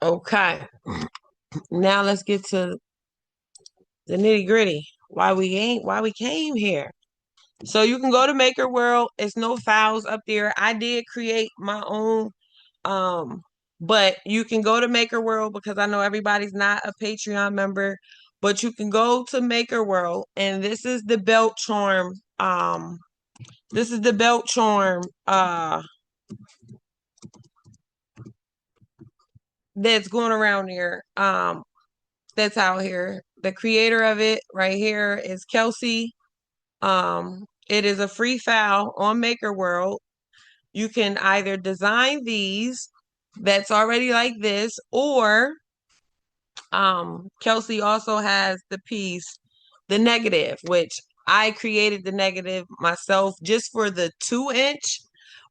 Okay, now let's get to the nitty gritty. Why we came here. So you can go to Maker World. It's no files up there. I did create my own, um, but you can go to Maker World because I know everybody's not a Patreon member, but you can go to Maker World and this is the belt charm. This is the belt charm that's going around here. That's out here. The creator of it right here is Kelsey. It is a free file on Maker World. You can either design these that's already like this, or Kelsey also has the piece, the negative, which I created the negative myself just for the 2 inch.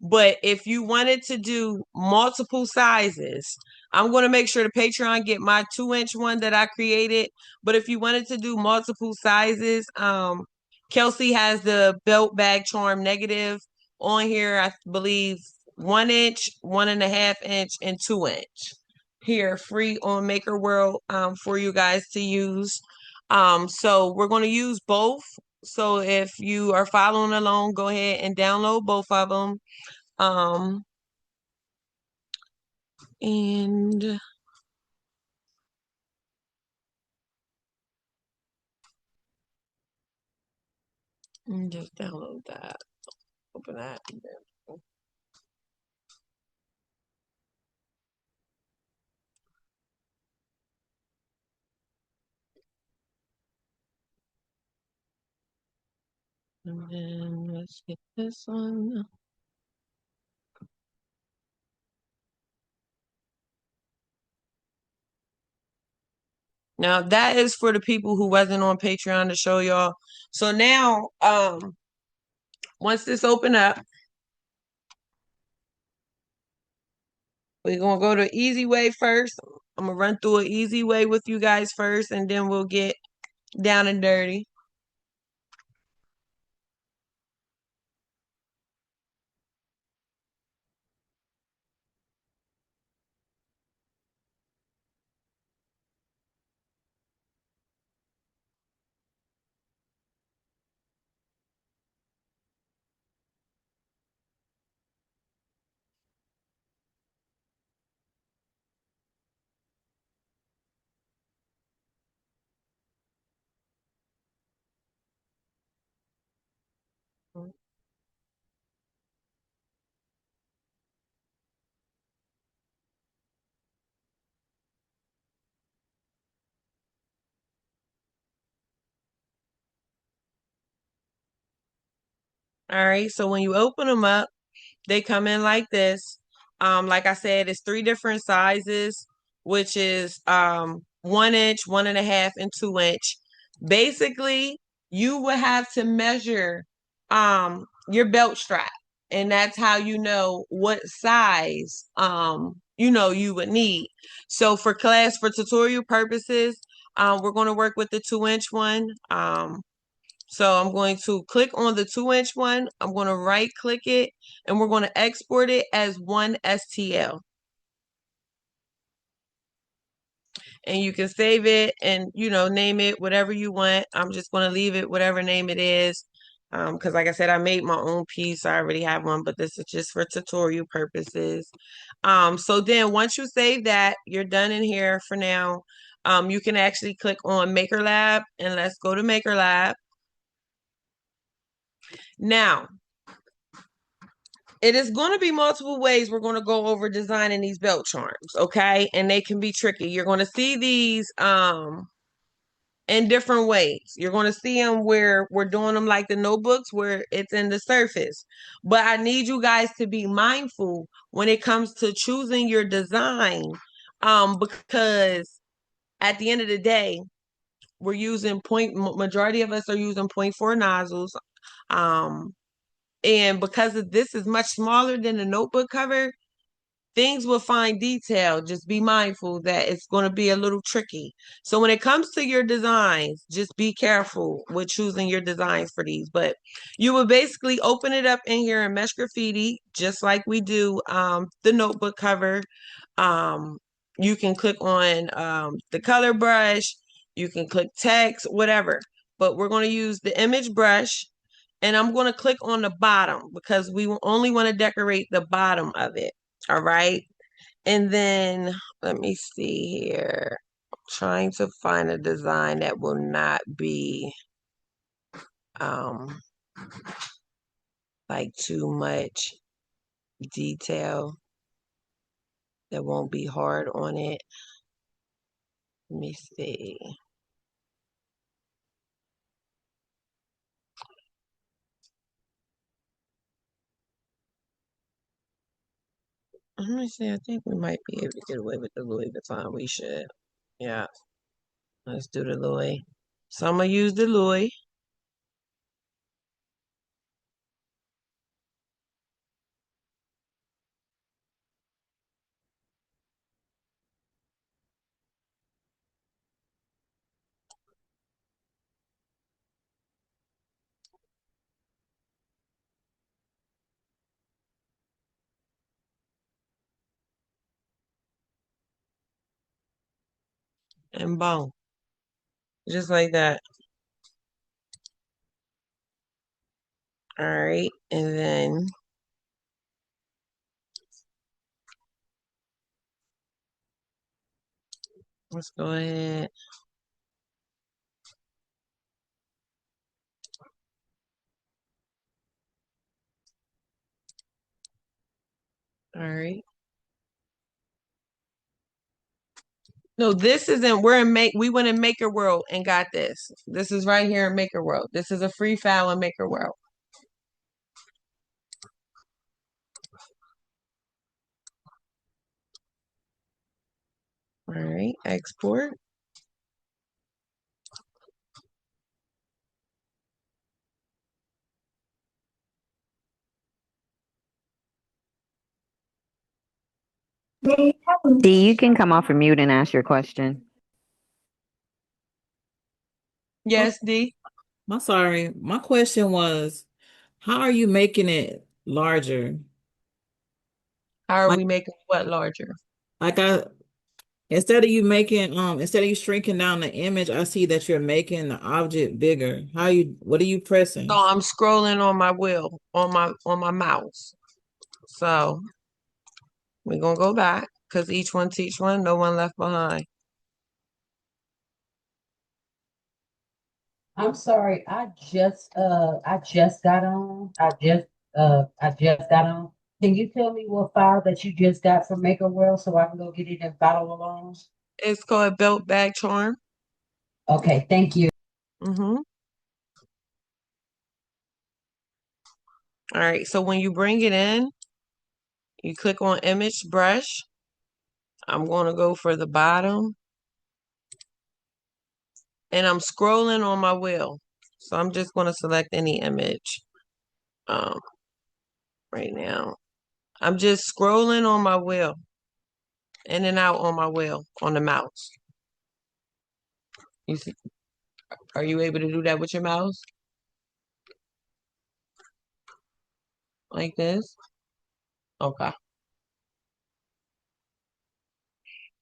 But if you wanted to do multiple sizes, I'm going to make sure the Patreon get my 2 inch one that I created. But if you wanted to do multiple sizes, Kelsey has the belt bag charm negative on here. I believe 1 inch, 1.5 inch, and 2 inch here free on Maker World for you guys to use. So we're going to use both. So if you are following along, go ahead and download both of them. Um, and just download that. Open that. And then let's get this one. Now that is for the people who wasn't on Patreon to show y'all. So now, once this open up, we're gonna go to easy way first. I'm gonna run through an easy way with you guys first, and then we'll get down and dirty. All right. So when you open them up, they come in like this. Like I said, it's three different sizes, which is 1 inch, 1.5, and 2 inch. Basically, you would have to measure your belt strap, and that's how you know what size you would need. So for class, for tutorial purposes, we're going to work with the 2 inch one. So I'm going to click on the 2 inch one. I'm going to right click it and we're going to export it as one STL. And you can save it and, name it whatever you want. I'm just going to leave it whatever name it is. Because like I said, I made my own piece. I already have one, but this is just for tutorial purposes. So then once you save that, you're done in here for now. You can actually click on Maker Lab and let's go to Maker Lab. Now, it is going to be multiple ways we're going to go over designing these belt charms, okay? And they can be tricky. You're going to see these in different ways. You're going to see them where we're doing them like the notebooks where it's in the surface. But I need you guys to be mindful when it comes to choosing your design because at the end of the day, we're using majority of us are using .4 nozzles. Um and because this is much smaller than the notebook cover, things will find detail. Just be mindful that it's going to be a little tricky. So when it comes to your designs, just be careful with choosing your designs for these. But you will basically open it up in here in Mesh Graffiti, just like we do the notebook cover. Um, You can click on the color brush, you can click text, whatever. But we're going to use the image brush, and I'm going to click on the bottom because we only want to decorate the bottom of it. All right. And then let me see here. I'm trying to find a design that will not be um like too much detail, that won't be hard on it. Let me see. Let me see. I think we might be able to get away with the Louis Vuitton. We should. Yeah. Let's do the Louis. So I'm gonna use the Louis. And boom. Just like that. All right. And then let's go ahead. All right. No, this isn't. We're in make. We went in Maker World and got this. This is right here in Maker World. This is a free file in Maker World. All right. Export. D, you can come off of mute and ask your question. Yes, D. I'm sorry. My question was, how are you making it larger? How are Like, we making what larger? like instead of you shrinking down the image, I see that you're making the object bigger. What are you So pressing? I'm scrolling on my wheel on my mouse. So we're gonna go back because each one teach one, no one left behind. I'm sorry, I just got on. I just got on. Can you tell me what file that you just got from Maker World so I can go get it and follow along? It's called belt bag charm. Okay, thank you. Mm-hmm. All right. So when you bring it in, you click on image brush. I'm going to go for the bottom, and I'm scrolling on my wheel. So I'm just going to select any image um, right now. I'm just scrolling on my wheel, in and out on my wheel on the mouse. You see, are you able to do that with your mouse? Like this? Okay.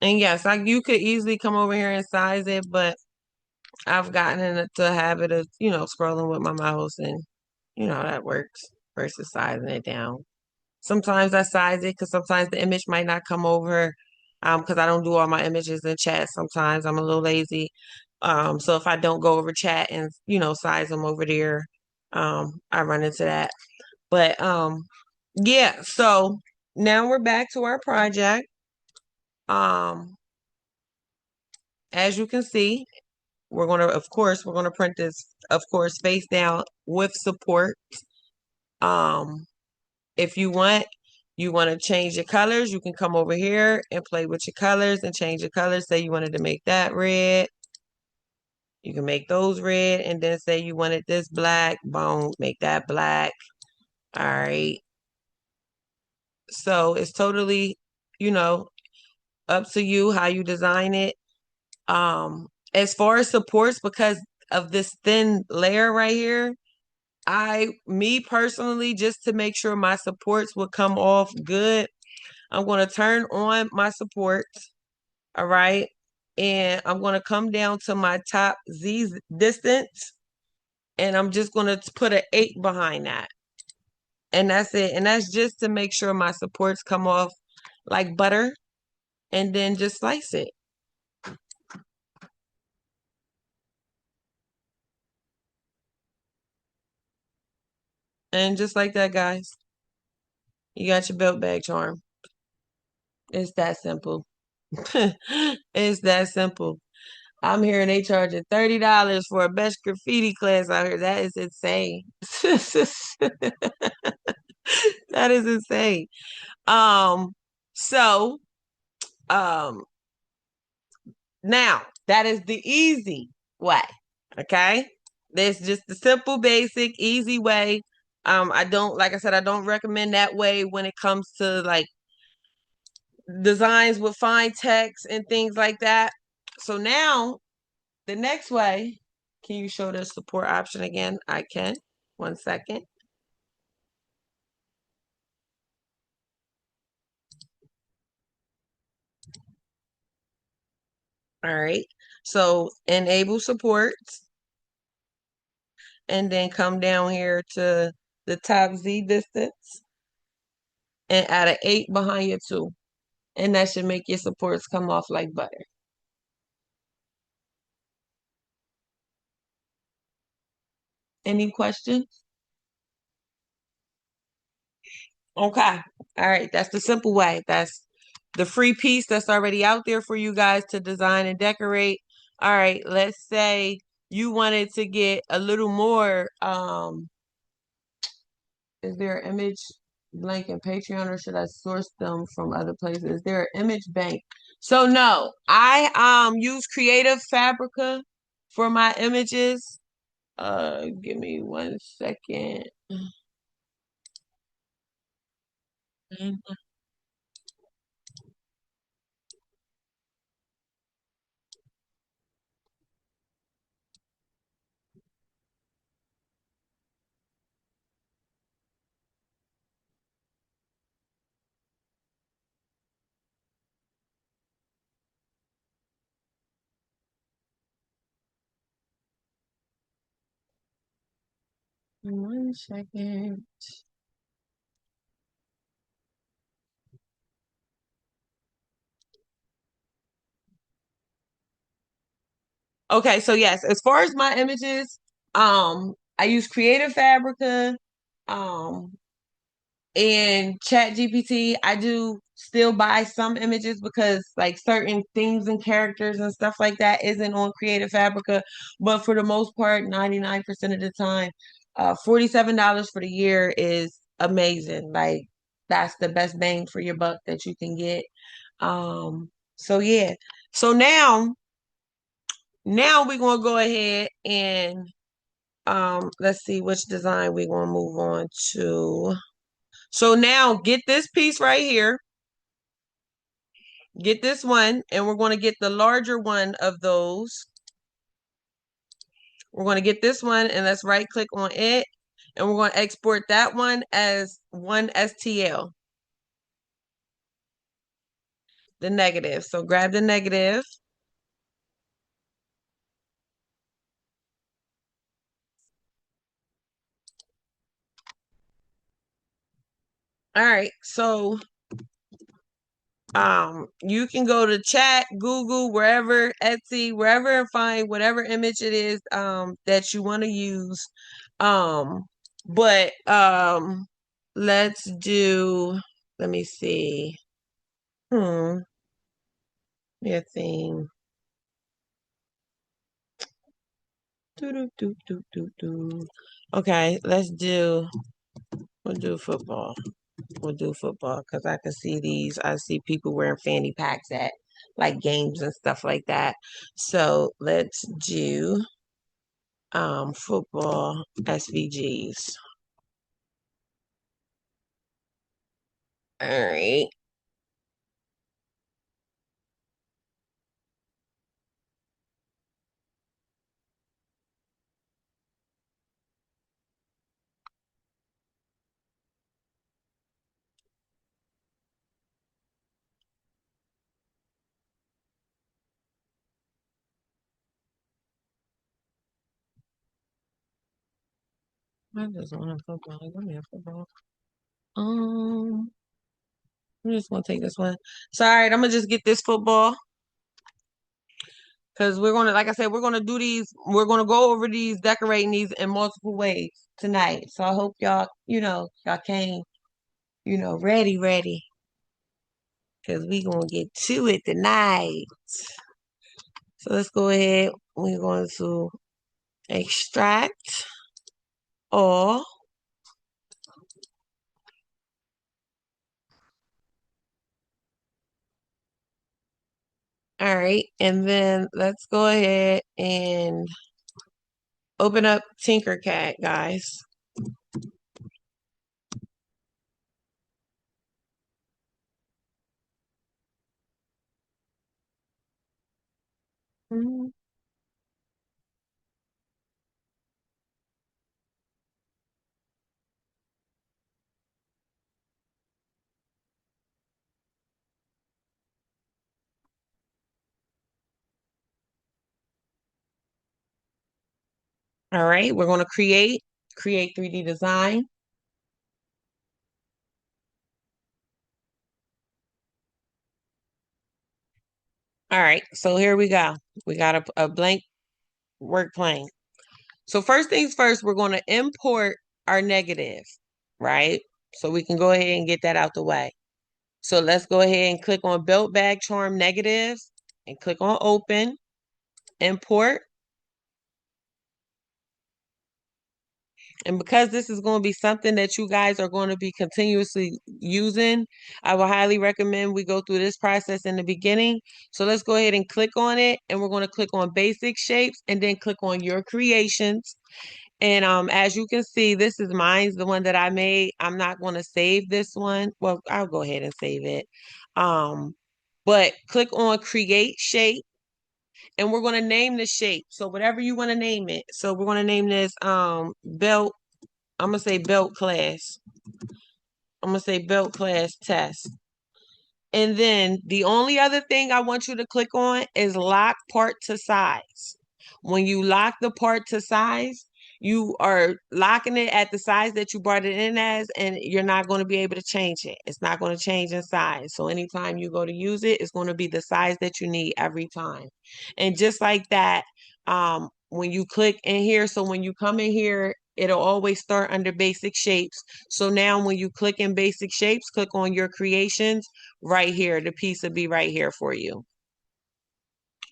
And yes, you could easily come over here and size it, but I've gotten into the habit of, scrolling with my mouse, and that works versus sizing it down. Sometimes I size it because sometimes the image might not come over because I don't do all my images in chat. Sometimes I'm a little lazy. So if I don't go over chat and, size them over there, I run into that. But yeah, so now we're back to our project. Um, as you can see, we're gonna print this, of course, face down with support. Um, if you want to change your colors, you can come over here and play with your colors and change your colors. Say you wanted to make that red, you can make those red, and then say you wanted this black, boom, make that black. All right. So it's totally, you know, up to you how you design it. As far as supports, because of this thin layer right here, me personally, just to make sure my supports will come off good, I'm going to turn on my supports. All right. And I'm going to come down to my top Z distance. And I'm just going to put an 8 behind that. And that's it. And that's just to make sure my supports come off like butter. And then just slice it. And just like that, guys, you got your belt bag charm. It's that simple. It's that simple. I'm hearing they charging $30 for a best graffiti class out here. That is insane. That is insane. Um, so um now that is the easy way. Okay. That's just the simple, basic, easy way. I don't, like I said, I don't recommend that way when it comes to like designs with fine text and things like that. So now the next way, can you show the support option again? I can. 1 second. All right. So enable supports and then come down here to the top Z distance and add an 8 behind your 2. And that should make your supports come off like butter. Any questions? Okay. All right. That's the simple way. That's the free piece that's already out there for you guys to design and decorate. All right. Let's say you wanted to get a little more. Is there an image blank in Patreon or should I source them from other places? Is there an image bank? So no, I use Creative Fabrica for my images. Give me 1 second. One second. Okay, so yes, as far as my images, I use Creative Fabrica, um, and Chat GPT. I do still buy some images because like certain themes and characters and stuff like that isn't on Creative Fabrica, but for the most part, 99% of the time, $47 for the year is amazing. Like that's the best bang for your buck that you can get. So yeah. So now we're gonna go ahead and let's see which design we're gonna move on to. So now get this piece right here. Get this one, and we're gonna get the larger one of those. We're gonna get this one and let's right click on it. And we're gonna export that one as one STL. The negative. So grab the negative. All right, so you can go to chat, Google, wherever, Etsy, wherever, and find whatever image it is that you want to use. But let's do, let me see. Yeah, thing. Okay, we'll do football. We'll do football because I can see these. I see people wearing fanny packs at like games and stuff like that. So let's do football SVGs. All right. I just want a football. Give me a football. Um, I'm just gonna take this one. So, all right, I'm gonna just get this football because we're gonna, like I said, we're gonna do these. We're gonna go over these, decorating these in multiple ways tonight. So I hope y'all, y'all came, ready, because we gonna get to it tonight. So let's go ahead. We're going to extract all. All right, and then let's go ahead and open up Tinkercad, guys. Mhm. All right, we're going to create 3D design. All right, so here we go. We got a blank work plane. So first things first, we're going to import our negative, right? So we can go ahead and get that out the way. So let's go ahead and click on Belt Bag Charm Negatives and click on Open, Import. And because this is going to be something that you guys are going to be continuously using, I will highly recommend we go through this process in the beginning. So let's go ahead and click on it. And we're going to click on Basic Shapes and then click on Your Creations. And as you can see, this is mine's, the one that I made. I'm not going to save this one. Well, I'll go ahead and save it. But click on Create Shape. And we're going to name the shape. So whatever you want to name it. So we're going to name this belt. I'm going to say belt class. I'm going to say belt class test. And then the only other thing I want you to click on is lock part to size. When you lock the part to size, you are locking it at the size that you brought it in as, and you're not going to be able to change it. It's not going to change in size. So anytime you go to use it, it's going to be the size that you need every time. And just like that, when you click in here, so when you come in here, it'll always start under basic shapes. So now when you click in basic shapes, click on your creations right here. The piece will be right here for you.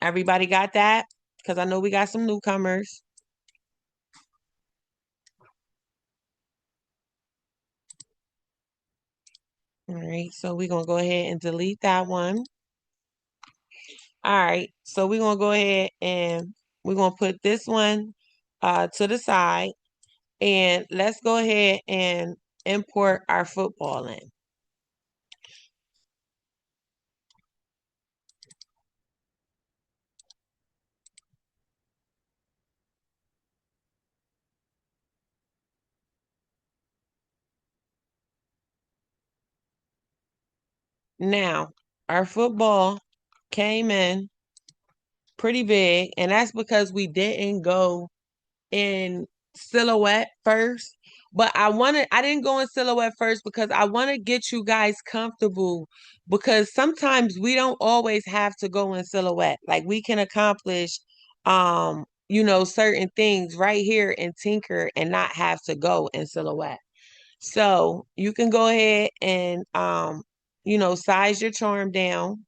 Everybody got that? Because I know we got some newcomers. All right, so we're going to go ahead and delete that one. All right, so we're going to go ahead and we're going to put this one to the side. And let's go ahead and import our football in. Now, our football came in pretty big, and that's because we didn't go in silhouette first. But I didn't go in silhouette first because I want to get you guys comfortable, because sometimes we don't always have to go in silhouette. Like we can accomplish certain things right here in Tinker and not have to go in silhouette. So you can go ahead and size your charm down.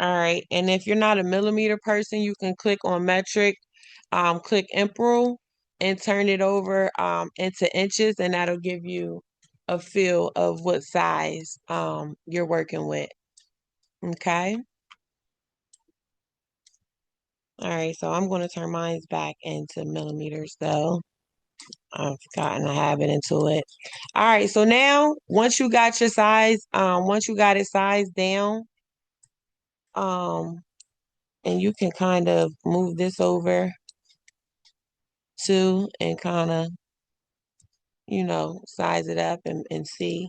All right. And if you're not a millimeter person, you can click on metric, click emperor and turn it over into inches, and that'll give you a feel of what size you're working with. Okay. All right. So I'm going to turn mine back into millimeters though. I've gotten a habit into it. All right, so now once you got your size, once you got it sized down, um, and you can kind of move this over too and kind of, size it up and see.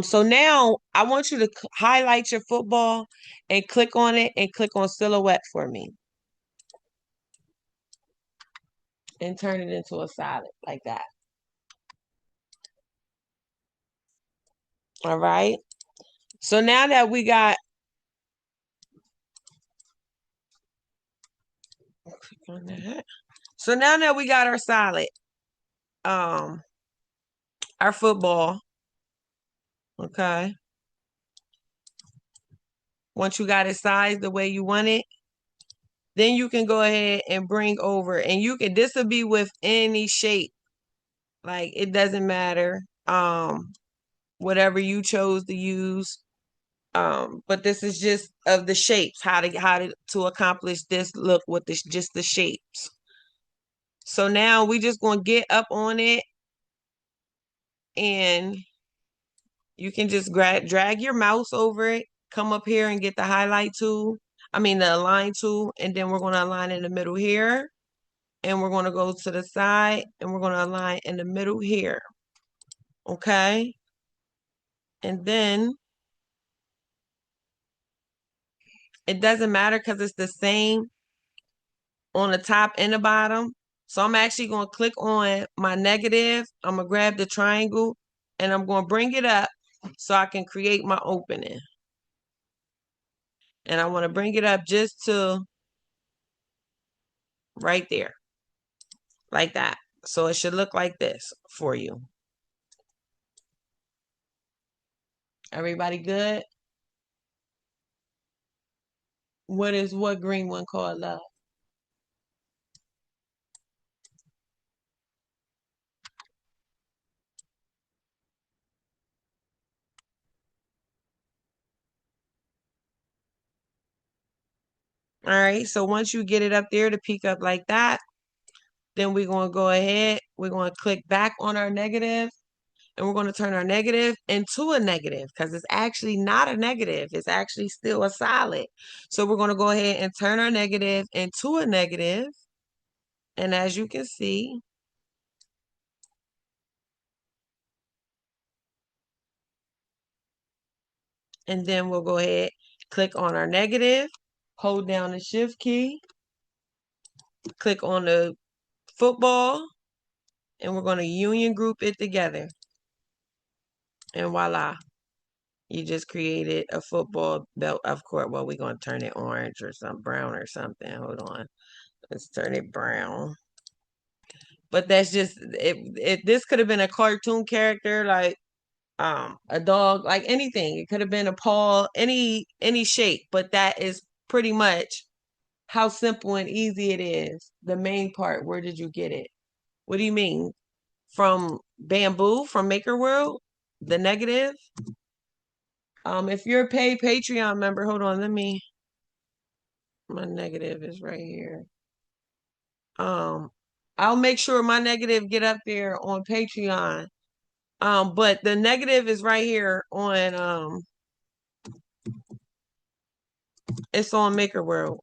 So now I want you to highlight your football and click on it and click on silhouette for me and turn it into a solid like that. All right. So now that we got, click on that. So now that we got our solid, um, our football, okay. Once you got it sized the way you want it, then you can go ahead and bring over, and this will be with any shape. Like it doesn't matter. Whatever you chose to use. But this is just of the shapes, how to accomplish this look with this just the shapes. So now we just gonna get up on it, and you can just drag your mouse over it, come up here and get the highlight tool. I mean the align tool, and then we're gonna align in the middle here, and we're gonna go to the side, and we're gonna align in the middle here. Okay, and then it doesn't matter because it's the same on the top and the bottom. So I'm actually going to click on my negative. I'm going to grab the triangle and I'm going to bring it up so I can create my opening. And I want to bring it up just to right there, like that. So it should look like this for you. Everybody good? What green one called love? All right, so once you get it up there to peek up like that, then we're going to go ahead, we're going to click back on our negative, and we're going to turn our negative into a negative because it's actually not a negative. It's actually still a solid. So we're going to go ahead and turn our negative into a negative. And as you can see, and then we'll go ahead, click on our negative, hold down the shift key, click on the football, and we're going to union group it together. And voila. You just created a football belt, of course. Well, we're going to turn it orange or some brown or something. Hold on. Let's turn it brown. But that's just if this could have been a cartoon character like a dog, like anything. It could have been a paw, any shape, but that is pretty much how simple and easy it is. The main part, where did you get it? What do you mean? From bamboo from Maker World? The negative? If you're a paid Patreon member, hold on, my negative is right here. I'll make sure my negative get up there on Patreon. But the negative is right here on it's on Maker World.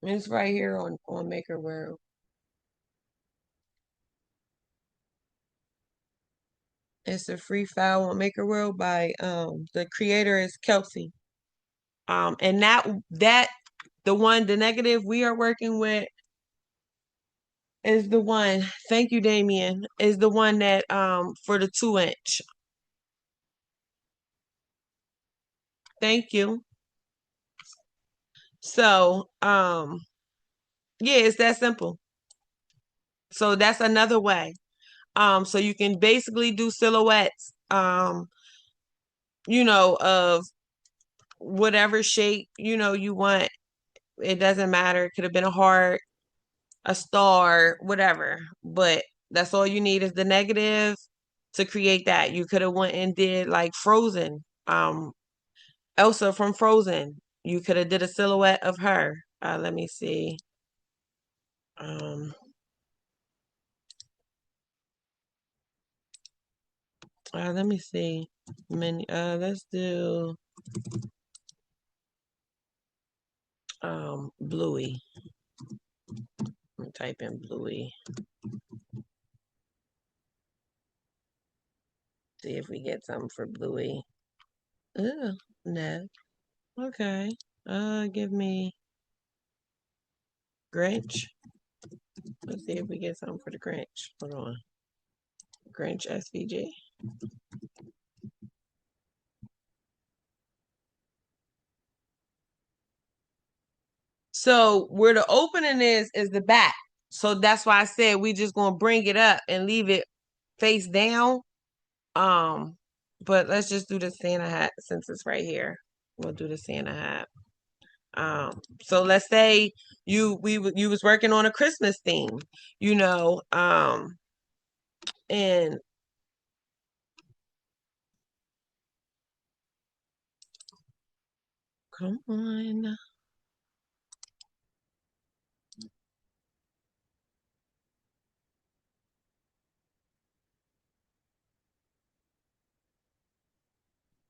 It's right here on Maker World. It's a free file on Maker World by the creator is Kelsey. And that the negative we are working with is the one, thank you, Damien, is the one that for the 2-inch. Thank you. So yeah, it's that simple. So that's another way. So you can basically do silhouettes, of whatever shape, you want. It doesn't matter. It could have been a heart, a star, whatever. But that's all you need is the negative to create that. You could have went and did like Frozen, Elsa from Frozen. You could have did a silhouette of her. Let me see. Um, let me see. Let's do Bluey. Type in Bluey. See if we get something for Bluey. Oh, no. Okay. Give me Grinch. Let's see if we get something for the Grinch. Hold on. Grinch SVG. So where the opening is the back. So that's why I said we just gonna bring it up and leave it face down. But let's just do the Santa hat since it's right here. We'll do the Santa hat. So let's say you was working on a Christmas theme, you know, and come on.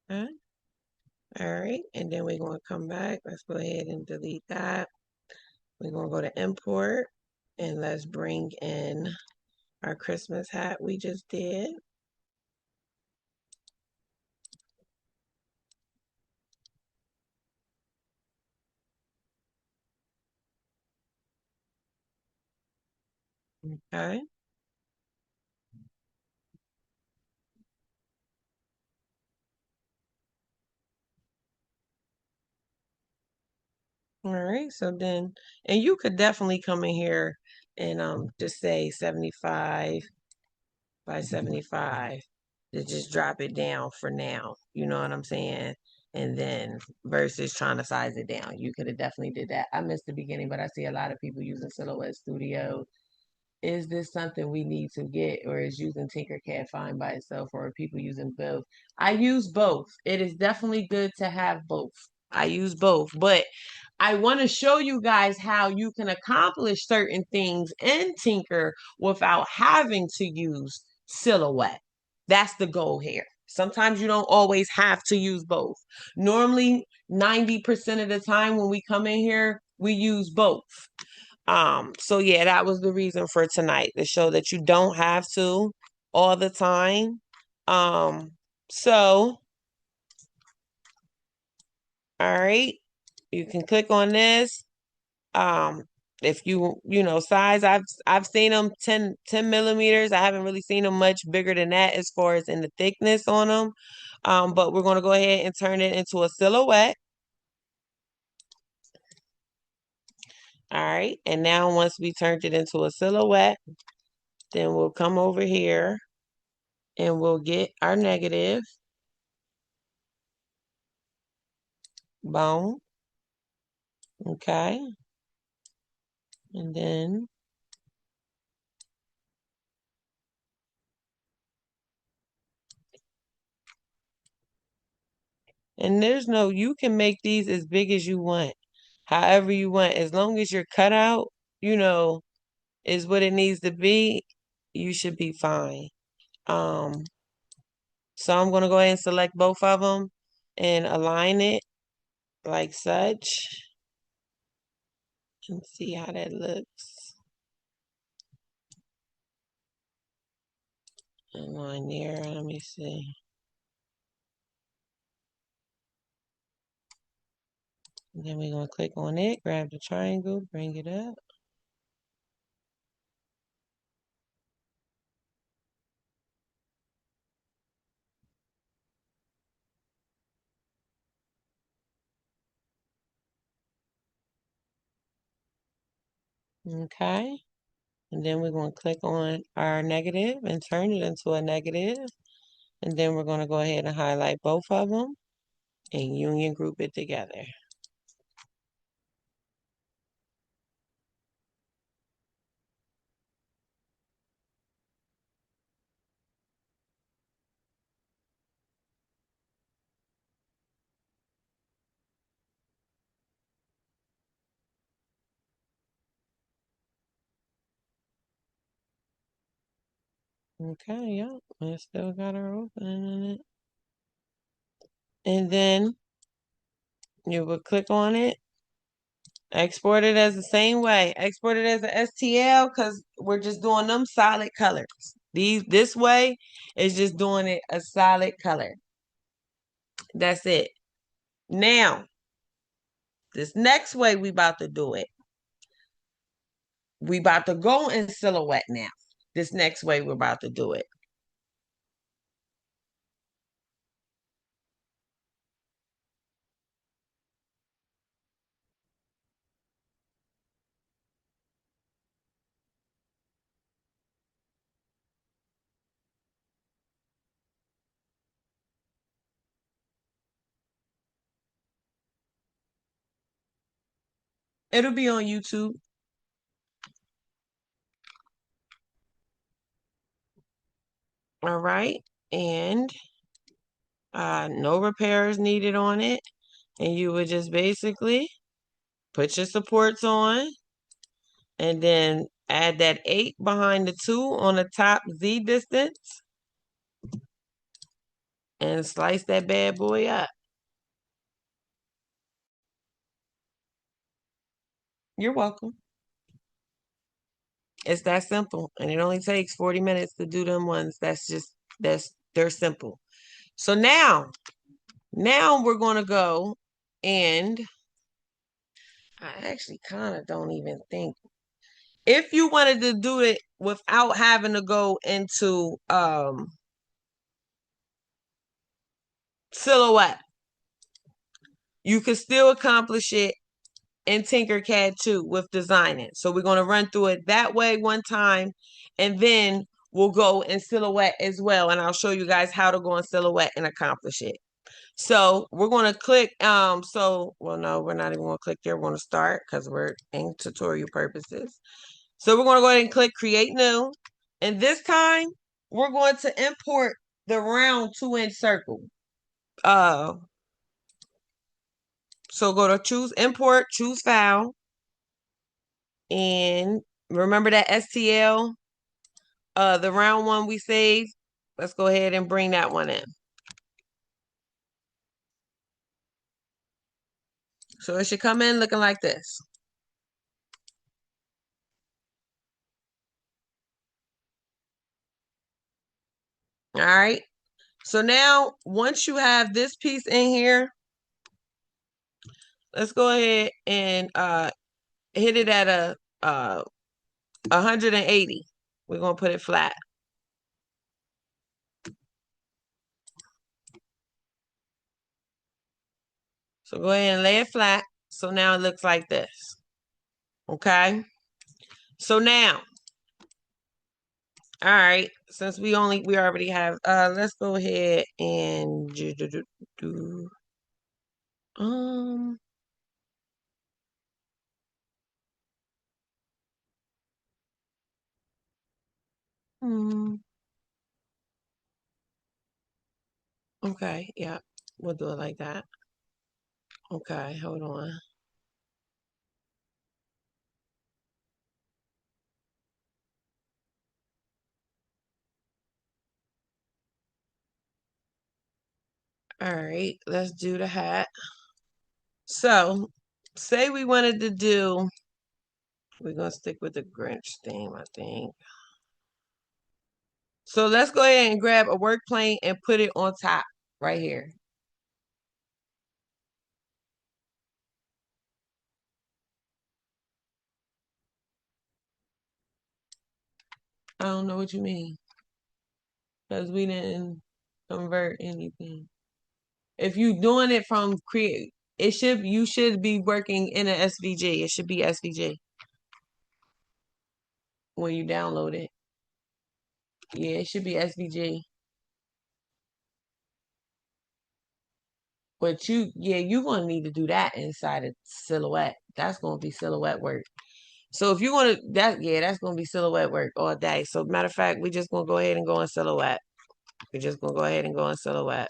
Huh? All right, and then we're going to come back. Let's go ahead and delete that. We're going to go to import and let's bring in our Christmas hat we just did. Okay. All right, so then, and you could definitely come in here and just say 75 by 75 to just drop it down for now. You know what I'm saying? And then versus trying to size it down. You could have definitely did that. I missed the beginning, but I see a lot of people using Silhouette Studio. Is this something we need to get, or is using Tinkercad fine by itself, or are people using both? I use both. It is definitely good to have both. I use both, but I want to show you guys how you can accomplish certain things in Tinker without having to use Silhouette. That's the goal here. Sometimes you don't always have to use both. Normally, 90% of the time when we come in here, we use both. So yeah, that was the reason for tonight, to show that you don't have to all the time. Um, so all right, you can click on this. Um, if you know size, I've seen them 10 millimeters. I haven't really seen them much bigger than that as far as in the thickness on them. But we're gonna go ahead and turn it into a silhouette. All right, and now once we turned it into a silhouette, then we'll come over here and we'll get our negative. Boom. Okay. And then, and there's no, you can make these as big as you want, however you want, as long as your cutout, you know, is what it needs to be, you should be fine. Um, so I'm going to go ahead and select both of them and align it like such and see how that looks. Align there, let me see. And then we're going to click on it, grab the triangle, bring it up. Okay. And then we're going to click on our negative and turn it into a negative. And then we're going to go ahead and highlight both of them and union group it together. Okay, yep. I still got her open in it. And then you would click on it, export it as the same way. Export it as a STL because we're just doing them solid colors. This way is just doing it a solid color. That's it. Now, this next way we about to do it. We about to go in silhouette now. This next way we're about to do it. It'll be on YouTube. All right. And no repairs needed on it. And you would just basically put your supports on and then add that 8 behind the 2 on the top Z distance and slice that bad boy up. You're welcome. It's that simple. And it only takes 40 minutes to do them ones. They're simple. So now we're going to go and I actually kind of don't even think if you wanted to do it without having to go into silhouette, you could still accomplish it in Tinkercad too with designing. So we're going to run through it that way one time and then we'll go in silhouette as well. And I'll show you guys how to go in silhouette and accomplish it. So we're going to click, well, no, we're not even going to click there. We're going to start because we're in tutorial purposes. So we're going to go ahead and click create new. And this time we're going to import the round 2-inch circle. So go to choose import, choose file. And remember that STL, the round one we saved. Let's go ahead and bring that one in. So it should come in looking like this. All right. So now, once you have this piece in here, let's go ahead and hit it at a 180. We're gonna put it flat. So go ahead and lay it flat. So now it looks like this. Okay. So now, all right, since we already have, let's go ahead and do, um, hmm, okay, yeah, we'll do it like that. Okay, hold on. All right, let's do the hat. So, say we wanted to do, we're gonna stick with the Grinch theme, I think. So let's go ahead and grab a work plane and put it on top right here. I don't know what you mean because we didn't convert anything. If you doing it from create, you should be working in an SVG. It should be SVG when you download it. Yeah, it should be SVG. But you're gonna need to do that inside of silhouette. That's gonna be silhouette work. So if you want to, that's gonna be silhouette work all day. So matter of fact, we just gonna go ahead and go in silhouette. We're just gonna go ahead and go in silhouette.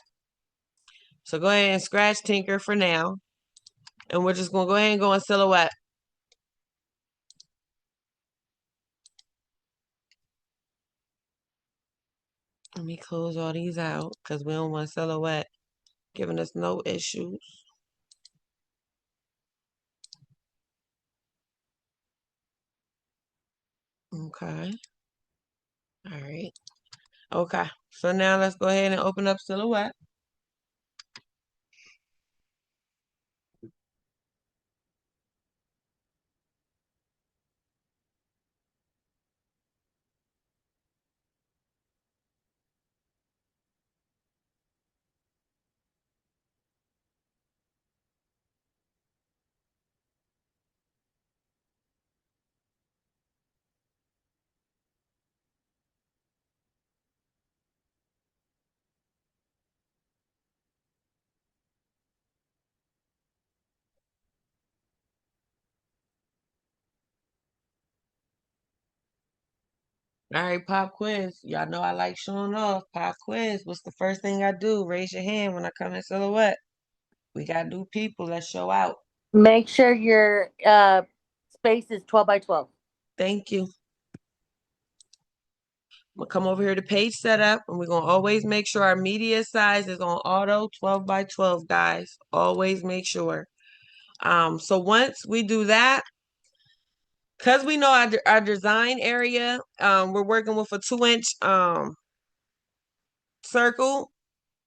So go ahead and scratch Tinker for now. And we're just gonna go ahead and go in silhouette. Let me close all these out because we don't want silhouette giving us no issues. Okay. All right. Okay. So now let's go ahead and open up silhouette. All right, pop quiz. Y'all know I like showing off. Pop quiz. What's the first thing I do? Raise your hand when I come in silhouette. We got new people. Let's show out. Make sure your space is 12 by 12. Thank you. I'm gonna come over here to page setup, and we're gonna always make sure our media size is on auto 12 by 12, guys. Always make sure. So once we do that, because we know our design area, we're working with a 2-inch circle.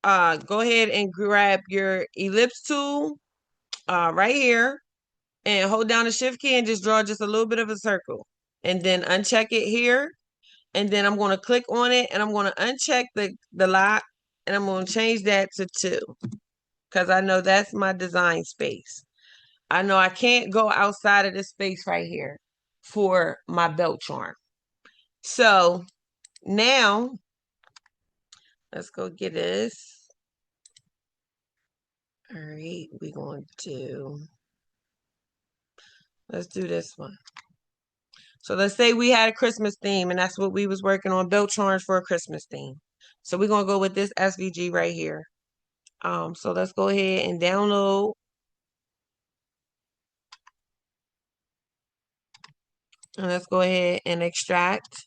Go ahead and grab your ellipse tool right here and hold down the shift key and just draw just a little bit of a circle. And then uncheck it here. And then I'm going to click on it and I'm going to uncheck the lock and I'm going to change that to 2 because I know that's my design space. I know I can't go outside of this space right here for my belt charm. So now let's go get this. All right, we're going to, let's do this one. So let's say we had a Christmas theme and that's what we was working on, belt charms for a Christmas theme. So we're going to go with this SVG right here. So let's go ahead and download. And let's go ahead and extract.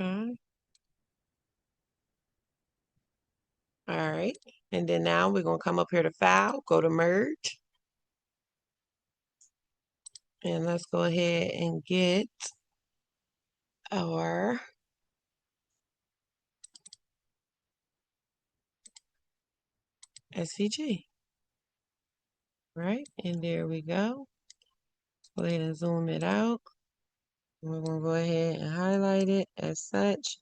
Okay. All right. And then now we're going to come up here to File, go to Merge. And let's go ahead and get our SVG. Right? And there we go. Go ahead and zoom it out. We're going to go ahead and highlight it as such.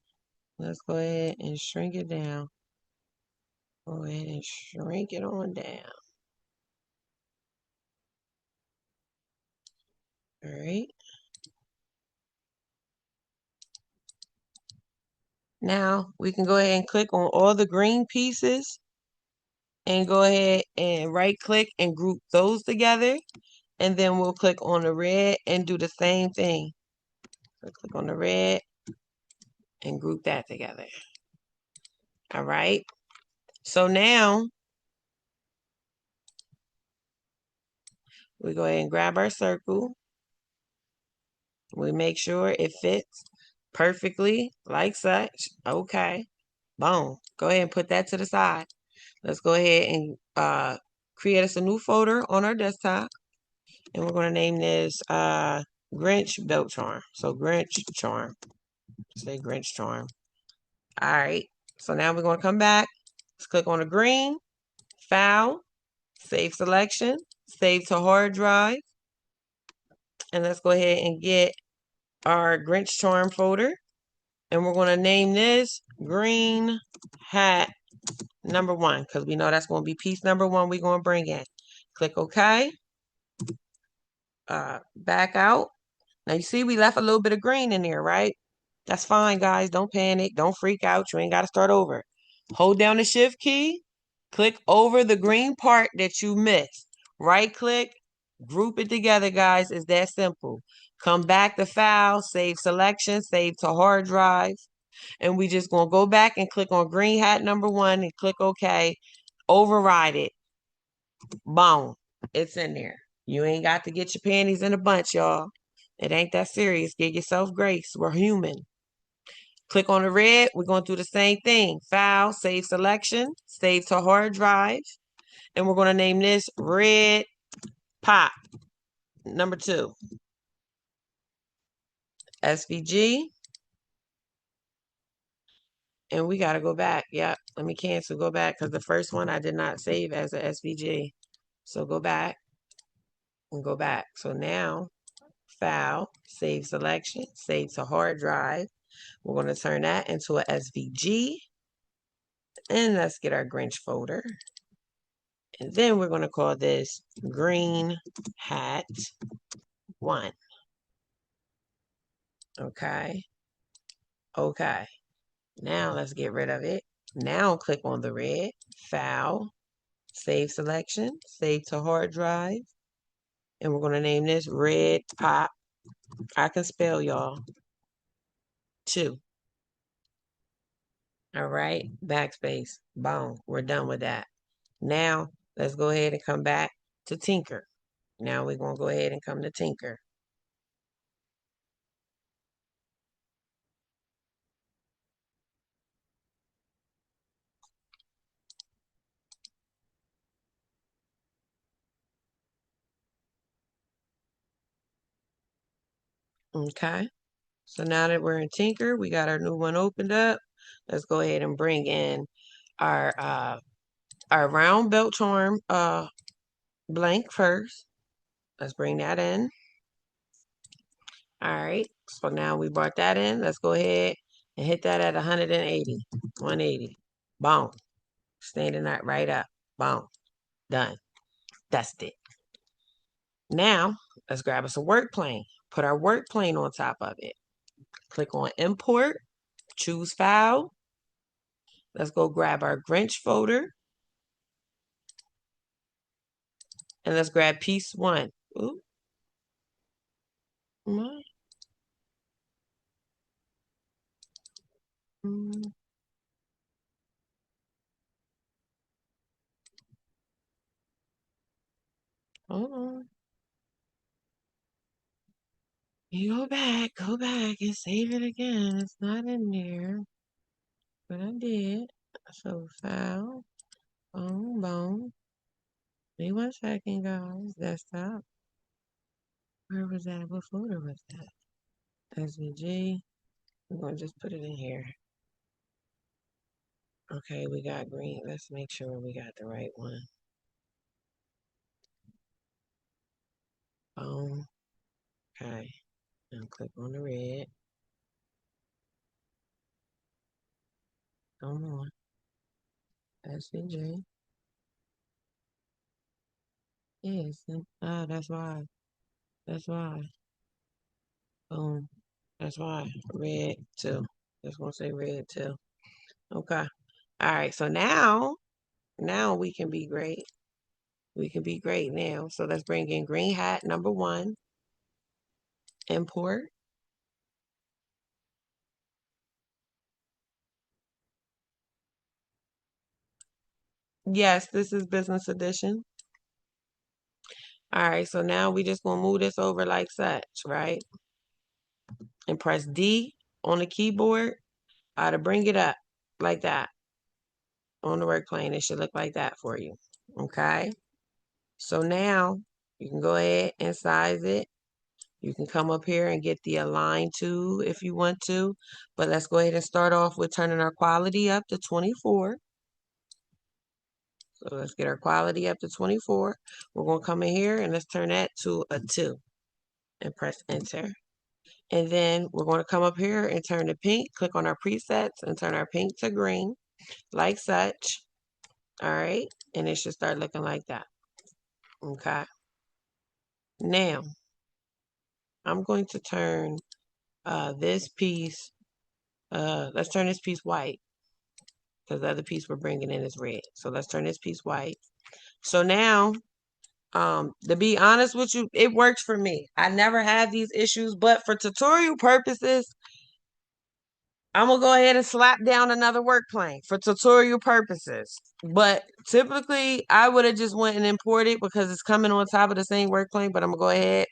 Let's go ahead and shrink it down. Go ahead and shrink it on down. All right. Now we can go ahead and click on all the green pieces and go ahead and right click and group those together. And then we'll click on the red and do the same thing. So click on the red and group that together. All right. So now we go ahead and grab our circle. We make sure it fits perfectly like such. Okay. Boom. Go ahead and put that to the side. Let's go ahead and create us a new folder on our desktop. And we're going to name this Grinch Belt Charm. So Grinch Charm. Say Grinch Charm. All right. So now we're going to come back. Let's click on the green. File. Save selection. Save to hard drive. And let's go ahead and get our Grinch Charm folder. And we're going to name this Green Hat number 1. Because we know that's going to be piece number 1 we're going to bring in. Click OK. Back out. Now you see we left a little bit of green in there, right? That's fine, guys. Don't panic. Don't freak out. You ain't got to start over. Hold down the shift key. Click over the green part that you missed. Right click. Group it together, guys. It's that simple. Come back to File. Save selection. Save to hard drive. And we just going to go back and click on green hat number 1 and click OK. override it. Boom. It's in there. You ain't got to get your panties in a bunch, y'all. It ain't that serious. Give yourself grace. We're human. Click on the red. We're going to do the same thing. File, save selection, save to hard drive. And we're going to name this Red Pop. Number 2. SVG. And we got to go back. Yep. Let me cancel. Go back because the first one I did not save as a SVG. So go back and go back. So now, file, save selection, save to hard drive. We're going to turn that into a SVG. And let's get our Grinch folder. And then we're going to call this Green Hat 1. Okay. Okay. Now let's get rid of it. Now click on the red, file, save selection, save to hard drive. And we're going to name this Red Pop. I can spell, y'all. 2. All right. Backspace. Boom. We're done with that. Now let's go ahead and come back to Tinker. Now we're going to go ahead and come to Tinker. Okay. So now that we're in Tinker, we got our new one opened up. Let's go ahead and bring in our round belt charm blank first. Let's bring that in. All right. So now we brought that in. Let's go ahead and hit that at 180. 180. Boom. Standing that right up. Boom. Done. That's it. Now, let's grab us a work plane. Put our work plane on top of it. Click on Import. Choose File. Let's go grab our Grinch folder. And let's grab piece 1. Ooh. My. Mm. Hold on. You go back and save it again. It's not in there. But I did. So file. Boom, boom. Wait 1 second, guys. Desktop. Where was that? What folder was that? SVG. We're going to just put it in here. Okay, we got green. Let's make sure we got the right one. Boom. Okay. Now click on the red. Come on. SVG. Yes. That's why. That's why. Boom. That's why. Red 2. Just gonna say red 2. Okay. All right. So now we can be great. We can be great now. So let's bring in green hat number 1. Import. Yes, this is business edition. All right. So now we just gonna move this over like such, right? And press D on the keyboard to bring it up like that on the work plane. It should look like that for you. Okay. So now you can go ahead and size it. You can come up here and get the align tool if you want to. But let's go ahead and start off with turning our quality up to 24. So let's get our quality up to 24. We're going to come in here and let's turn that to a 2 and press enter. And then we're going to come up here and turn the pink, click on our presets and turn our pink to green like such. All right. And it should start looking like that. Okay. Now, I'm going to turn this piece, let's turn this piece white because the other piece we're bringing in is red. So let's turn this piece white. So now, to be honest with you, it works for me. I never have these issues, but for tutorial purposes, I'm gonna go ahead and slap down another work plane for tutorial purposes. But typically, I would have just went and imported because it's coming on top of the same work plane. But I'm gonna go ahead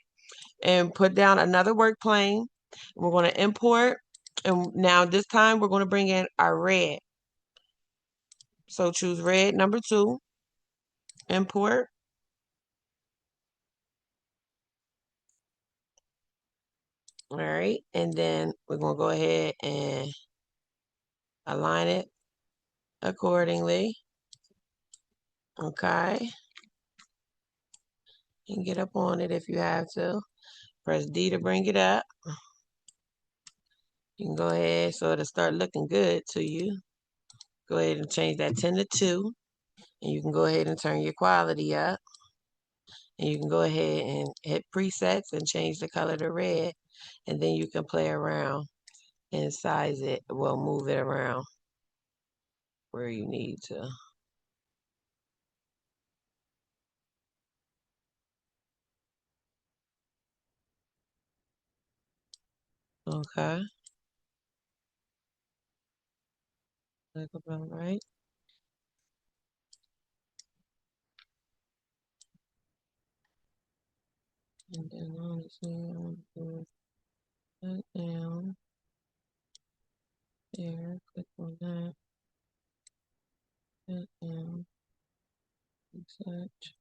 and put down another work plane. We're gonna import, and now this time we're gonna bring in our red. So choose red number 2, import. All right, and then we're gonna go ahead and align it accordingly. Okay. You can get up on it if you have to. Press D to bring it up. You can go ahead so it'll start looking good to you. Go ahead and change that 10 to 2. And you can go ahead and turn your quality up. And you can go ahead and hit presets and change the color to red. And then you can play around and size it. Well, move it around where you need to. Okay. Look about right. And then honestly, I'm going to put that down there. Click on that. That down. Search.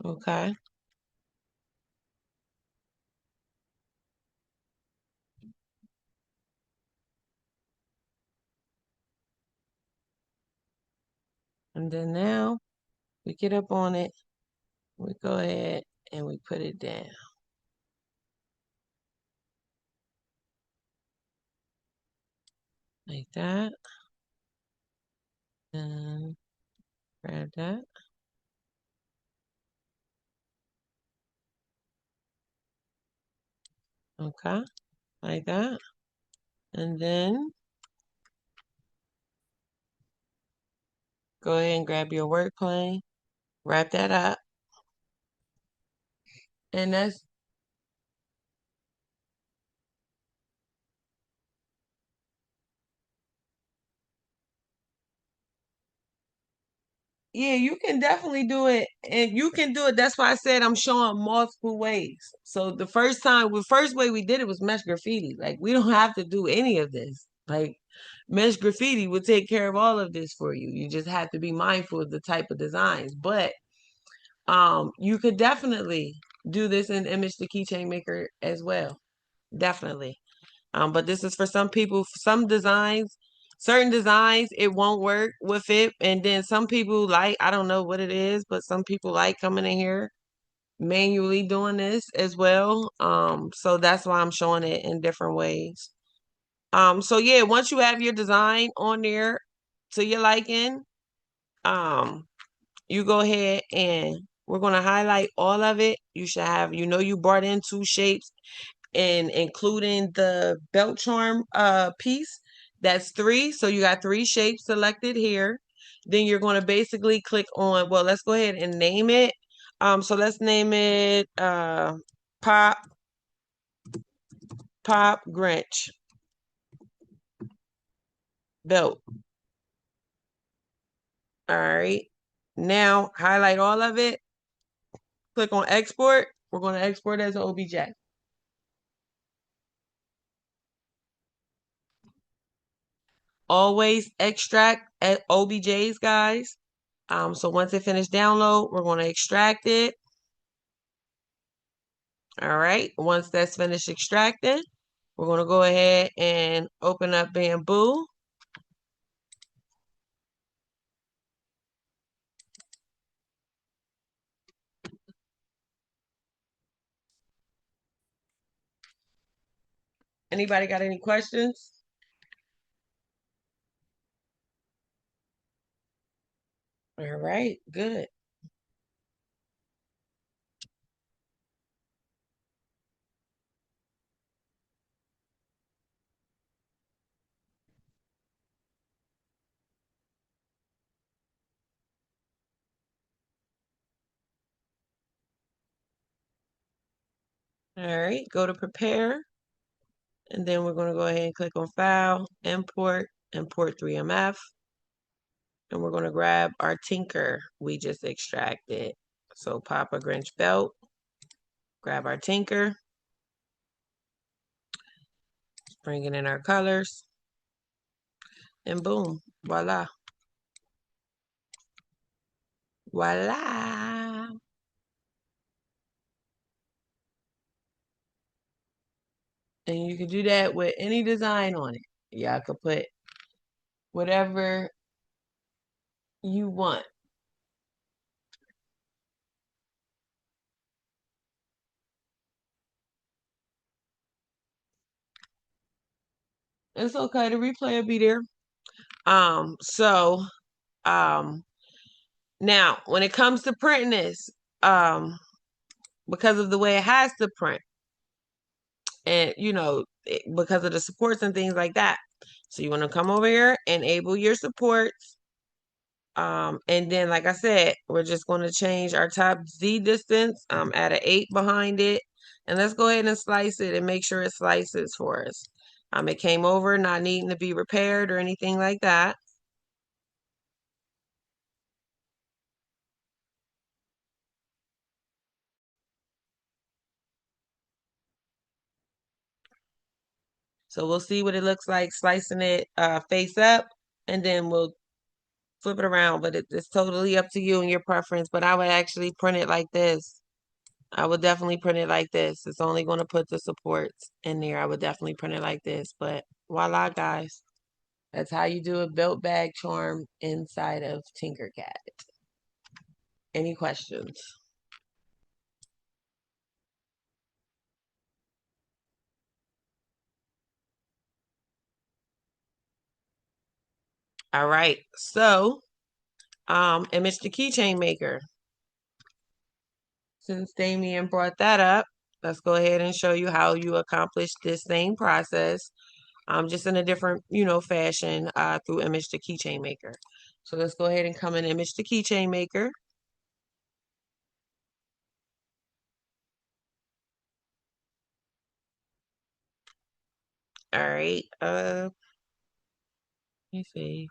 Okay. And then now we get up on it. We go ahead and we put it down. Like that. And grab that. Okay. Like that. And then go ahead and grab your work plane. Wrap that up. And that's, yeah, you can definitely do it. And you can do it. That's why I said I'm showing multiple ways. So the first way we did it was mesh graffiti. Like we don't have to do any of this. Like mesh graffiti will take care of all of this for you. You just have to be mindful of the type of designs. But you could definitely do this in Image the Keychain Maker as well. Definitely. But this is for some people, some designs, certain designs, it won't work with it. And then some people like, I don't know what it is, but some people like coming in here manually doing this as well. So that's why I'm showing it in different ways. So yeah, once you have your design on there to your liking, um, you go ahead and we're going to highlight all of it. You should have, you brought in 2 shapes and including the belt charm piece. That's 3. So you got 3 shapes selected here. Then you're going to basically click on, well, let's go ahead and name it. So let's name it Pop Grinch belt. All right. Now highlight all of it. Click on export. We're going to export as an OBJ. Always extract at OBJs, guys. So once it finished download, we're going to extract it. All right. Once that's finished extracting, we're going to go ahead and open up Bamboo. Anybody got any questions? All right. Good. All right, go to prepare. And then we're going to go ahead and click on file, import 3MF. And we're going to grab our Tinker we just extracted. So Papa Grinch belt, grab our Tinker, bring it in our colors, and boom, voila. Voila. And you can do that with any design on it. Y'all could put whatever you want. It's okay, the replay will be there. So now when it comes to printing this, because of the way it has to print, and because of the supports and things like that. So you want to come over here, enable your supports. And then, like I said, we're just going to change our top Z distance, add an 8 behind it. And let's go ahead and slice it and make sure it slices for us. It came over not needing to be repaired or anything like that. So we'll see what it looks like slicing it face up, and then we'll flip it around. But it's totally up to you and your preference. But I would actually print it like this. I would definitely print it like this. It's only going to put the supports in there. I would definitely print it like this. But voila, guys. That's how you do a belt bag charm inside of Tinkercad. Any questions? All right. So, image the keychain maker. Since Damien brought that up, let's go ahead and show you how you accomplish this same process, just in a different, fashion through image the keychain maker. So let's go ahead and come in image the keychain maker. All right. Let me see.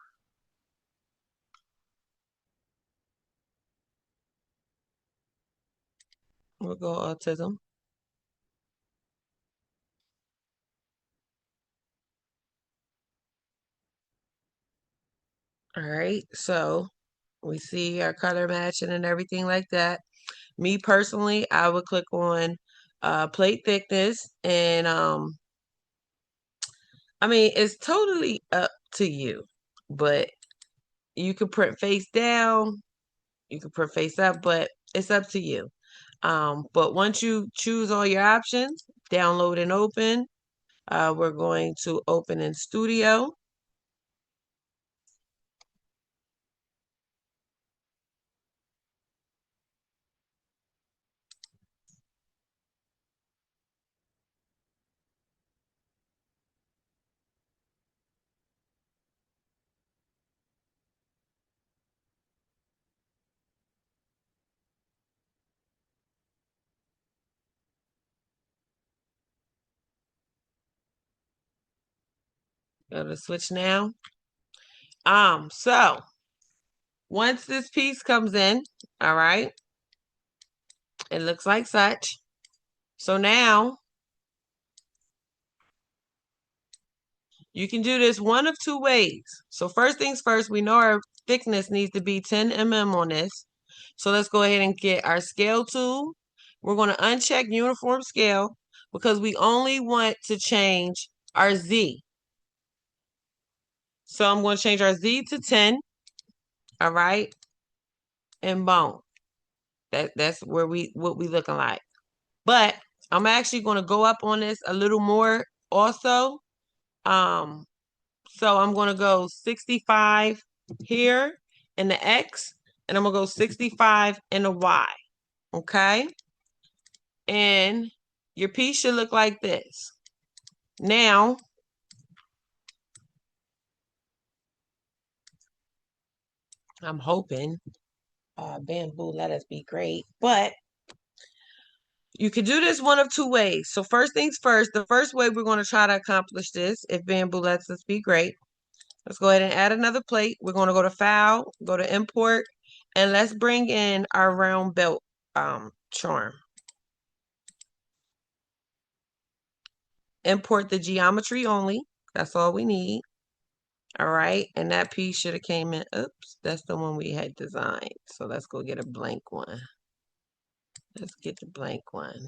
We'll go autism. All right. So we see our color matching and everything like that. Me personally, I would click on plate thickness, and I mean, it's totally up to you, but you could print face down, you could print face up, but it's up to you. But once you choose all your options, download and open, we're going to open in Studio. Go to switch now. So once this piece comes in, all right, it looks like such. So now you can do this one of two ways. So first things first, we know our thickness needs to be 10 mm on this. So let's go ahead and get our scale tool. We're going to uncheck uniform scale because we only want to change our Z. So I'm going to change our Z to 10. All right. And boom. That's what we looking like. But I'm actually going to go up on this a little more also. So I'm going to go 65 here in the X, and I'm going to go 65 in the Y. Okay. And your piece should look like this. Now, I'm hoping bamboo let us be great, but You could do this one of two ways. So first things first, the first way we're going to try to accomplish this, if Bamboo lets us be great, let's go ahead and add another plate. We're going to go to File, go to Import, and let's bring in our round belt charm. Import the geometry only. That's all we need. All right, and that piece should have came in. Oops, that's the one we had designed. So let's go get a blank one. Let's get the blank one.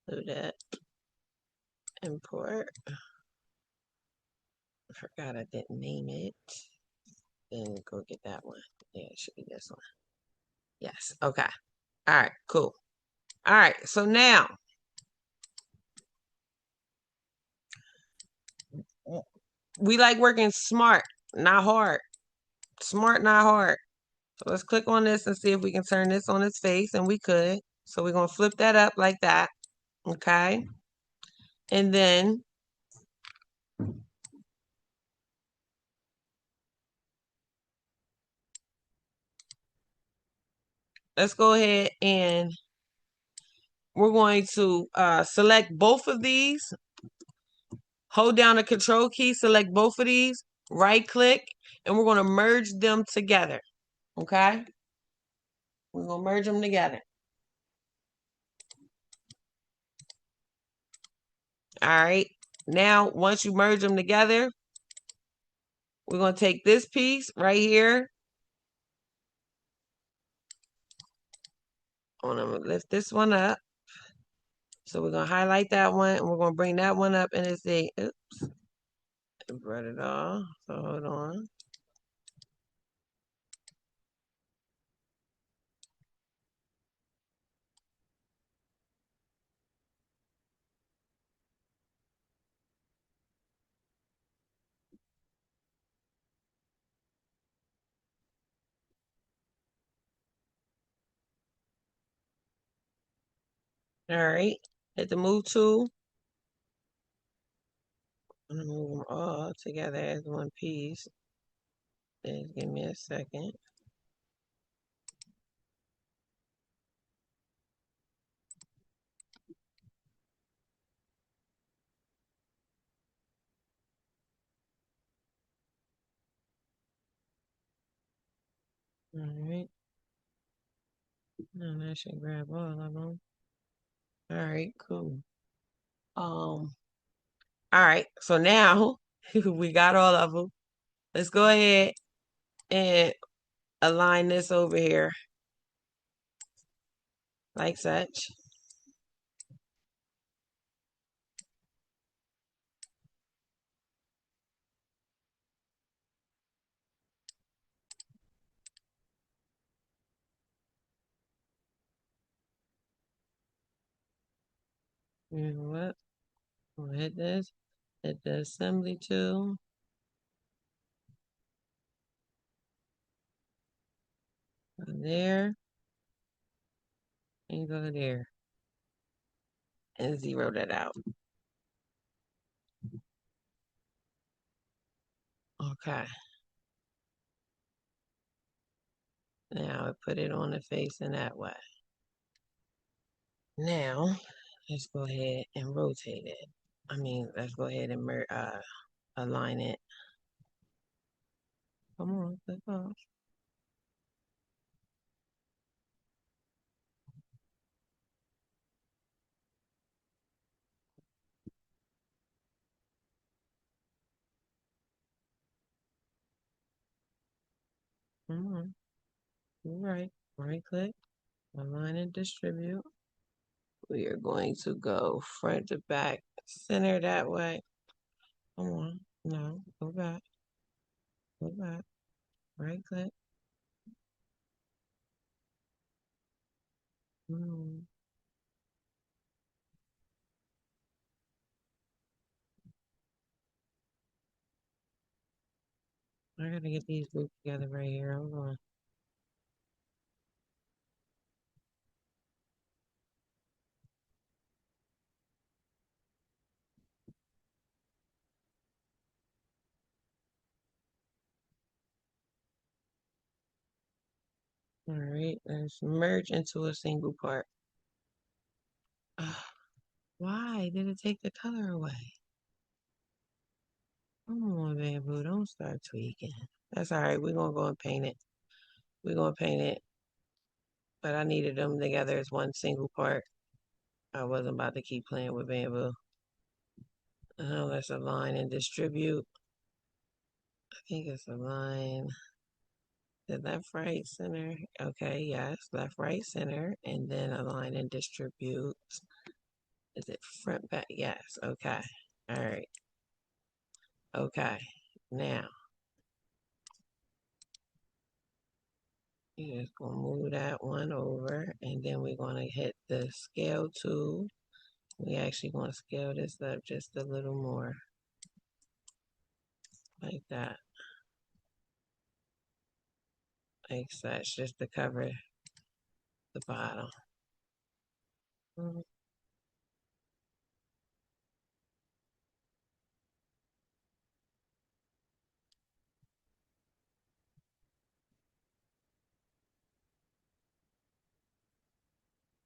Do that. Import. I forgot I didn't name it. Then go get that one. Yeah, it should be this one. Yes. Okay. All right. Cool. All right. So now we like working smart, not hard. Smart, not hard. So let's click on this and see if we can turn this on its face, and we could. So we're gonna flip that up like that. Okay. And then let's go ahead and we're going to select both of these. Hold down the control key, select both of these, right click, and we're going to merge them together. Okay? We're going to merge them together. All right. Now, once you merge them together, we're going to take this piece right here. I'm going to lift this one up. So we're going to highlight that one, and we're going to bring that one up, and it's a, oops, I brought it all. So hold on. All right. Hit the move tool. I'm going to move them all together as one piece. Just give me a second. All right. No, that should grab all of them. All right, cool. All right, so now we got all of them. Let's go ahead and align this over here like such. You know what? We'll hit this, hit the assembly tool. Go there, and go there. And zero that out. Okay. Now I put it on the face in that way. Now, let's go ahead and rotate it. Let's go ahead and align it. Come on, click off. Come on. Right click, align and distribute. We are going to go front to back, center that way. Come on, no, go back, right click. Mm. I gotta get these grouped together right here. Hold on. All right, let's merge into a single part. Why did it take the color away? Come on, bamboo, don't start tweaking. That's all right. We're gonna go and paint it. We're gonna paint it. But I needed them together as one single part. I wasn't about to keep playing with bamboo. Let's align and distribute. I think it's align. The left, right, center. Okay, yes, left, right, center, and then align and distribute. Is it front, back? Yes. Okay. All right. Okay. Now, you're just gonna move that one over, and then we're gonna hit the scale tool. We actually gonna scale this up just a little more, like that, like such, just to cover the bottom.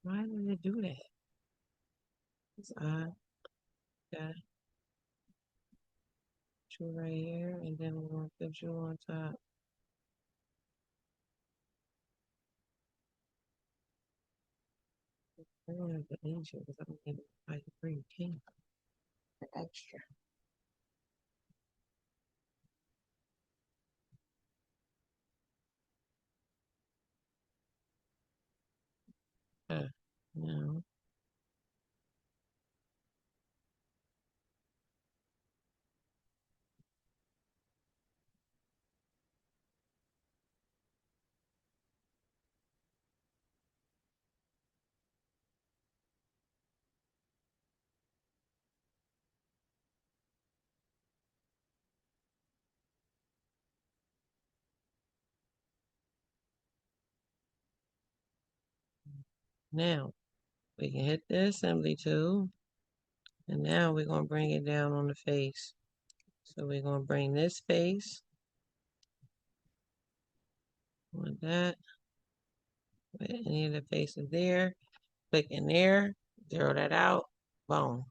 Why did it do that? It's odd. Got you right here, and then we're gonna put you on top. I don't have to inch it because I don't need like green pink for extra. No. Now we can hit the assembly tool, and now we're gonna bring it down on the face. So we're gonna bring this face, like that, with any of the faces there. Click in there, zero that out, boom.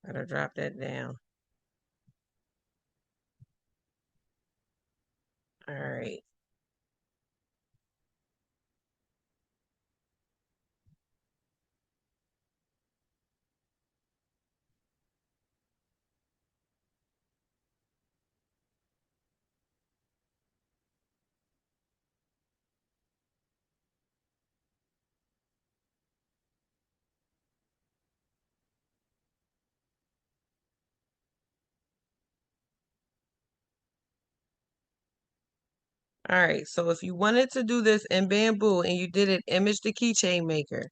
Gotta drop that down. All right. All right, so if you wanted to do this in bamboo and you did it image the keychain maker,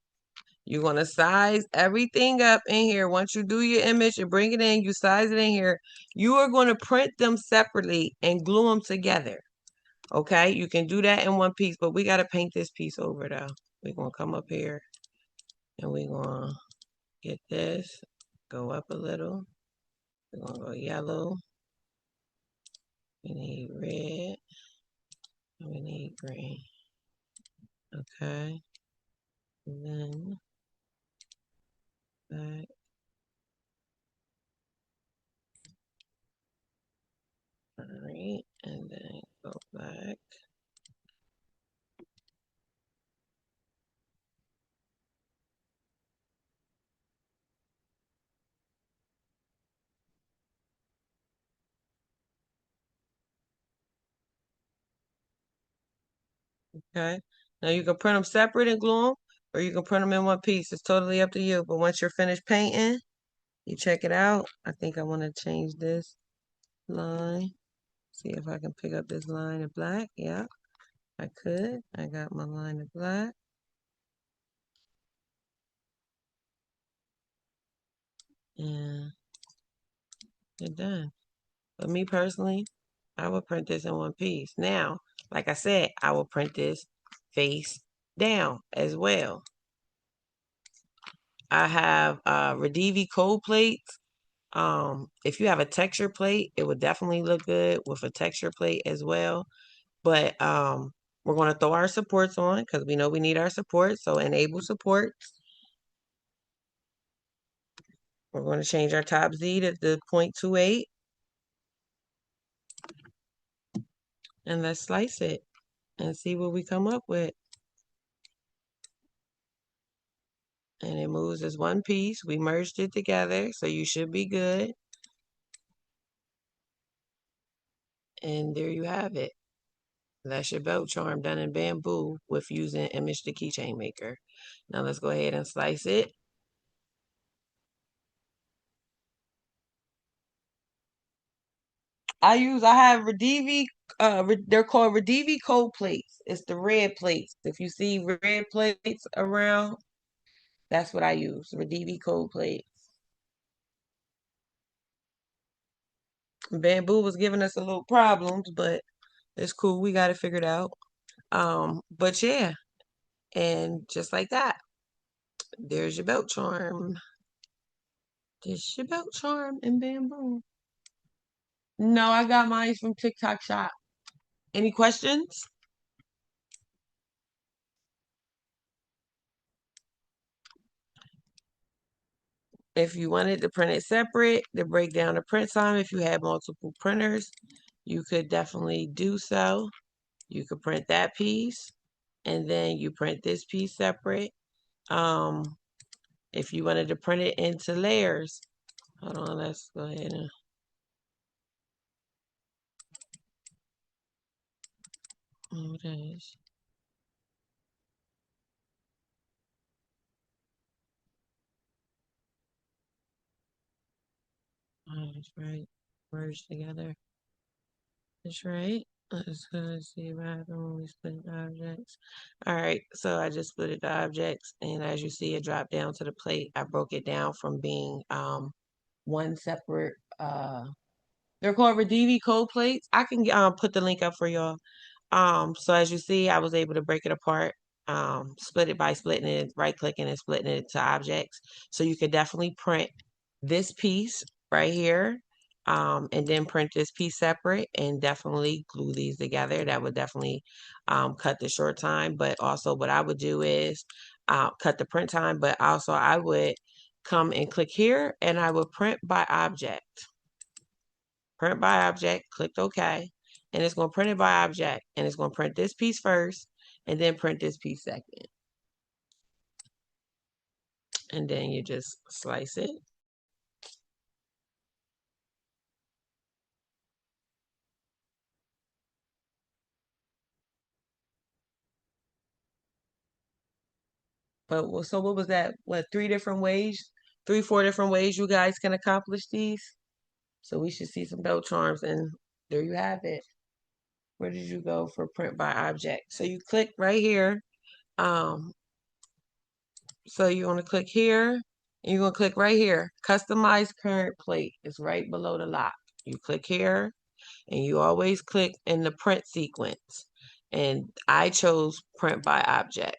you're going to size everything up in here. Once you do your image and bring it in, you size it in here. You are going to print them separately and glue them together. Okay, you can do that in one piece, but we got to paint this piece over though. We're going to come up here and we're going to get this, go up a little. We're going to go yellow. We need red. And we need green. Okay. And then back. All right. And then go back. Okay. Now you can print them separate and glue them, or you can print them in one piece. It's totally up to you. But once you're finished painting, you check it out. I think I want to change this line. See if I can pick up this line of black. Yeah, I could. I got my line of black. And you're done. But me personally, I would print this in one piece. Now, like I said, I will print this face down as well. I have Redivi cold plates. If you have a texture plate, it would definitely look good with a texture plate as well. But we're going to throw our supports on because we know we need our support. So enable support. We're going to change our top Z to the 0.28. And let's slice it and see what we come up with. And it moves as one piece. We merged it together, so you should be good. And there you have it. That's your belt charm done in bamboo with using Image the Keychain Maker. Now let's go ahead and slice it. I have Radivi, they're called Radivi cold plates. It's the red plates. If you see red plates around, that's what I use, Radivi cold plates. Bamboo was giving us a little problems, but it's cool. We got it figured out. But yeah, and just like that, there's your belt charm. There's your belt charm in bamboo. No, I got mine from TikTok Shop. Any questions? If you wanted to print it separate, to break down the print time, if you had multiple printers, you could definitely do so. You could print that piece, and then you print this piece separate. If you wanted to print it into layers, hold on, let's go ahead and oh, this. Oh, that's right. Merge together. That's right. Let's go see what happens when we split the objects. All right, so I just split the objects, and as you see, it dropped down to the plate. I broke it down from being one separate. They're called Radivi cold plates. I can put the link up for y'all. So as you see, I was able to break it apart, split it by splitting it, right clicking and splitting it to objects. So you could definitely print this piece right here, and then print this piece separate and definitely glue these together. That would definitely cut the short time. But also what I would do is cut the print time, but also I would come and click here and I would print by object. Print by object, clicked OK. And it's going to print it by object. And it's going to print this piece first and then print this piece second. And then you just slice it. But so what was that? What, 3 different ways? 4 different ways you guys can accomplish these? So we should see some belt charms, and there you have it. Where did you go for print by object? So you click right here. So you're going to click here, and you're going to click right here. Customize current plate. It's right below the lock. You click here, and you always click in the print sequence. And I chose print by object.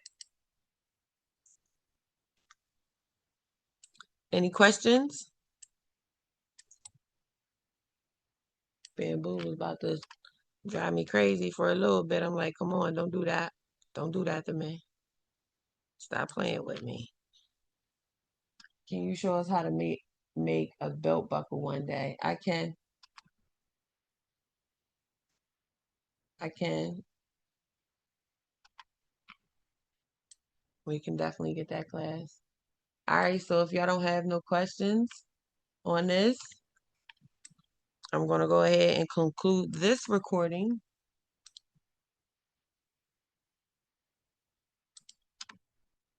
Any questions? Bamboo was about to drive me crazy for a little bit. I'm like, come on, don't do that. Don't do that to me. Stop playing with me. Can you show us how to make a belt buckle one day? I can. I can. We can definitely get that class. All right, so if y'all don't have no questions on this, I'm going to go ahead and conclude this recording.